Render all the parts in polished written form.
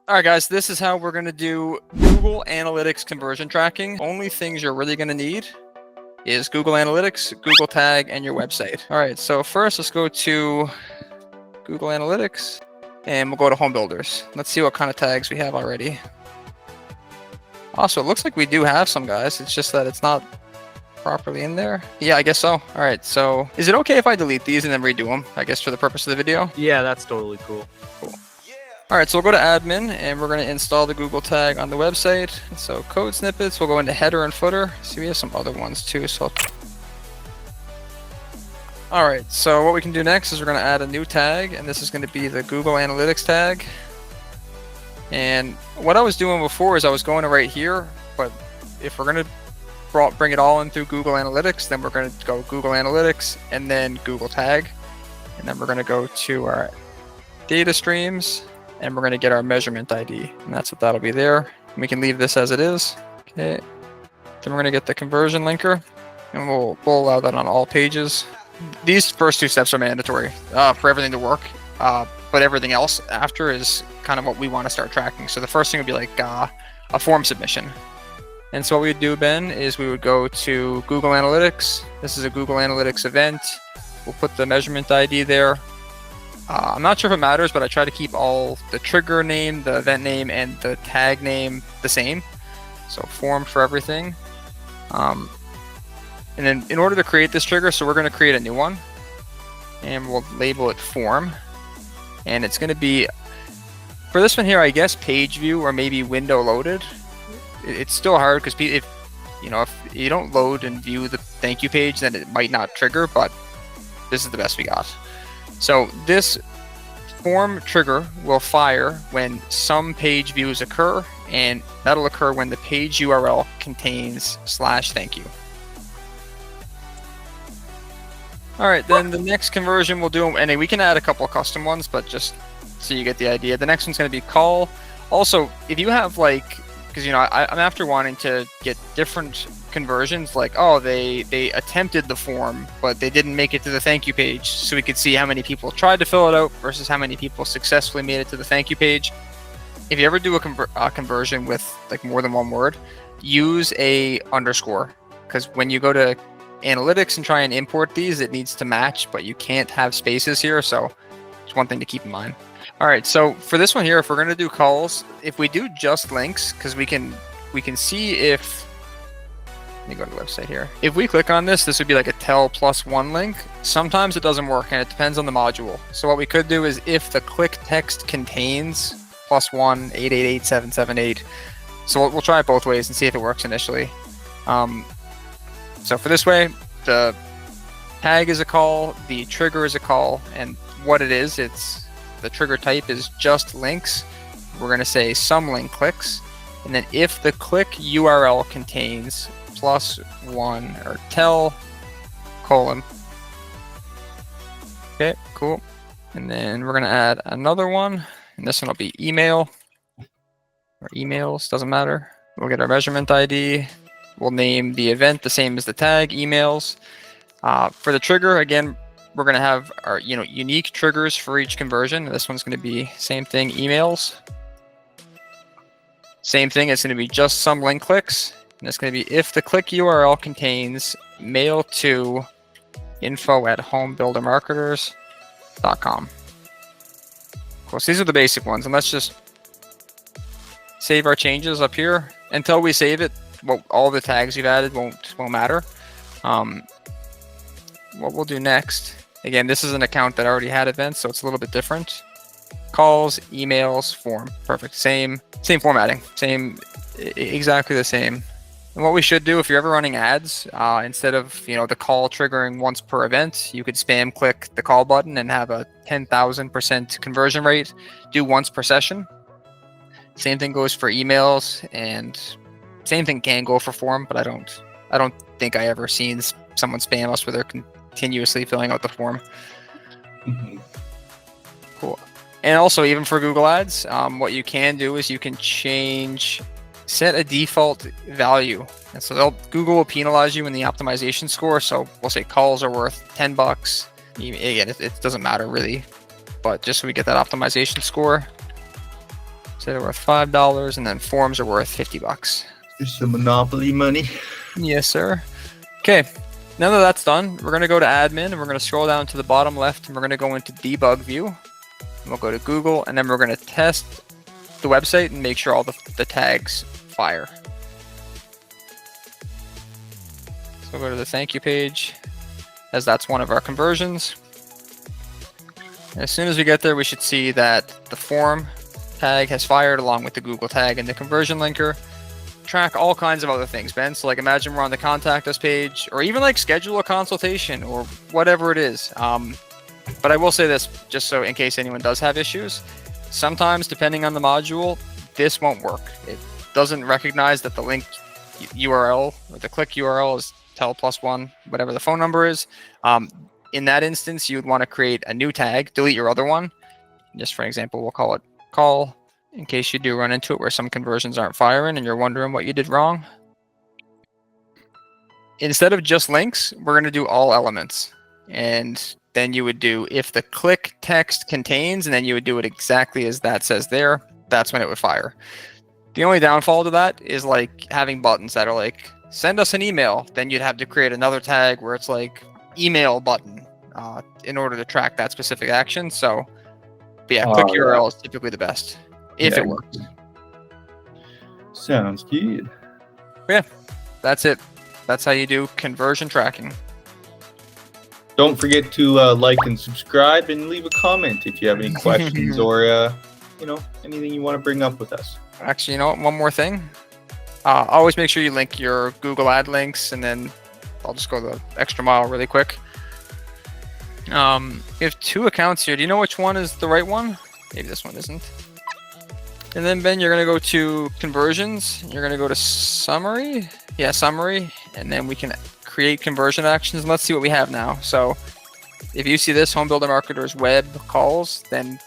All right, guys, this is how we're going to do Google Analytics conversion tracking. Only things you're really going to need is Google Analytics, Google Tag, and your website. All right, so first let's go to Google Analytics and we'll go to Home Builders. Let's see what kind of tags we have already. Also, it looks like we do have some, guys. It's just that it's not properly in there. Yeah, I guess so. All right, so is it okay if I delete these and then redo them, I guess, for the purpose of the video? Yeah, that's totally cool. Cool. All right, so we'll go to admin and we're going to install the Google tag on the website. So code snippets, we'll go into header and footer. See, we have some other ones too. So, all right, so what we can do next is we're going to add a new tag, and this is going to be the Google Analytics tag. And what I was doing before is I was going to right here, but if we're going to bring it all in through Google Analytics, then we're going to go Google Analytics and then Google tag. And then we're going to go to our data streams and we're going to get our measurement ID. And that's what that'll be there. And we can leave this as it is. Okay. Then we're going to get the conversion linker and we'll allow that on all pages. These first two steps are mandatory for everything to work. But everything else after is kind of what we want to start tracking. So the first thing would be like a form submission. And so what we would do, Ben, is we would go to Google Analytics. This is a Google Analytics event. We'll put the measurement ID there. I'm not sure if it matters, but I try to keep all the trigger name, the event name, and the tag name the same. So form for everything. And then in order to create this trigger, so we're going to create a new one. And we'll label it form. And it's going to be, for this one here, I guess page view or maybe window loaded. It's still hard because if you don't load and view the thank you page, then it might not trigger, but this is the best we got. So this form trigger will fire when some page views occur, and that'll occur when the page URL contains /thank you. All right, then the next conversion we'll do, and we can add a couple of custom ones, but just so you get the idea. The next one's going to be call. Also, if you have because I'm after wanting to get different conversions, like, oh, they attempted the form, but they didn't make it to the thank you page, so we could see how many people tried to fill it out versus how many people successfully made it to the thank you page. If you ever do a conversion with more than one word, use a underscore, because when you go to analytics and try and import these, it needs to match, but you can't have spaces here, so it's one thing to keep in mind. All right, so for this one here, if we're going to do calls, if we do just links, because we can see if, let me go to the website here. If we click on this, this would be like a tell +1 link. Sometimes it doesn't work, and it depends on the module. So what we could do is if the click text contains +1 888778. So we'll try it both ways and see if it works initially. So for this way, the tag is a call, the trigger is a call, and what it is, the trigger type is just links. We're going to say some link clicks, and then if the click URL contains +1 or tell : okay, cool. And then we're going to add another one, and this one will be email or emails, doesn't matter. We'll get our measurement ID. We'll name the event the same as the tag, emails. For the trigger, again, we're going to have our unique triggers for each conversion. This one's going to be same thing, emails. Same thing, it's going to be just some link clicks. And it's going to be if the click URL contains mail to info@homebuildermarketers.com. Cool, so these are the basic ones. And let's just save our changes up here. Until we save it, all the tags we've added won't matter. What we'll do next, again, this is an account that already had events, so it's a little bit different. Calls, emails, form, perfect. Same formatting, exactly the same. And what we should do, if you're ever running ads, instead of the call triggering once per event, you could spam click the call button and have a 10,000% conversion rate. Do once per session. Same thing goes for emails, and same thing can go for form, but I don't think I ever seen someone spam us where they're continuously filling out the form. Mm-hmm. Cool. And also, even for Google Ads, what you can do is you can set a default value. And so Google will penalize you in the optimization score. So we'll say calls are worth $10. Again, it doesn't matter really, but just so we get that optimization score. Website are worth $5, and then forms are worth $50. Just some monopoly money. Yes, sir. Okay, now that that's done, we're going to go to admin, and we're going to scroll down to the bottom left, and we're going to go into debug view. And we'll go to Google, and then we're going to test the website and make sure all the tags fire. So we'll go to the thank you page, as that's one of our conversions. As soon as we get there, we should see that the form tag has fired along with the Google tag and the conversion linker. Track all kinds of other things, Ben. So like imagine we're on the contact us page, or even like schedule a consultation or whatever it is. But I will say this, just so in case anyone does have issues, sometimes depending on the module, this won't work. It doesn't recognize that the link URL or the click URL is tel+1, whatever the phone number is. In that instance, you would want to create a new tag, delete your other one. Just for example, we'll call it call, in case you do run into it where some conversions aren't firing and you're wondering what you did wrong. Instead of just links, we're going to do all elements. And then you would do if the click text contains, and then you would do it exactly as that says there. That's when it would fire. The only downfall to that is like having buttons that are like, send us an email. Then you'd have to create another tag where it's like email button in order to track that specific action. So, but yeah, click URL is typically the best if it works. Sounds good. Yeah, that's it. That's how you do conversion tracking. Don't forget to like and subscribe and leave a comment if you have any questions or anything you want to bring up with us. Actually, you know what? One more thing. Always make sure you link your Google ad links, and then I'll just go the extra mile really quick. You have two accounts here. Do you know which one is the right one? Maybe this one isn't. And then, Ben, you're going to go to conversions. You're going to go to summary. Yeah, summary. And then we can create conversion actions. And let's see what we have now. So if you see this home builder marketers web calls, then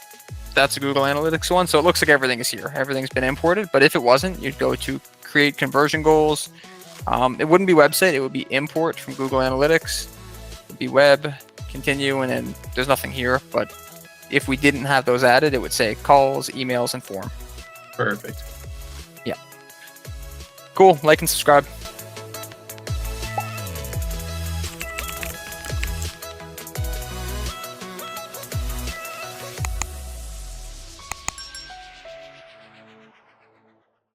that's a Google Analytics one. So it looks like everything is here. Everything's been imported. But if it wasn't, you'd go to create conversion goals. It wouldn't be website. It would be import from Google Analytics. It would be web, continue, and then there's nothing here. But if we didn't have those added, it would say calls, emails, and form. Perfect. Yeah. Cool. Like and subscribe.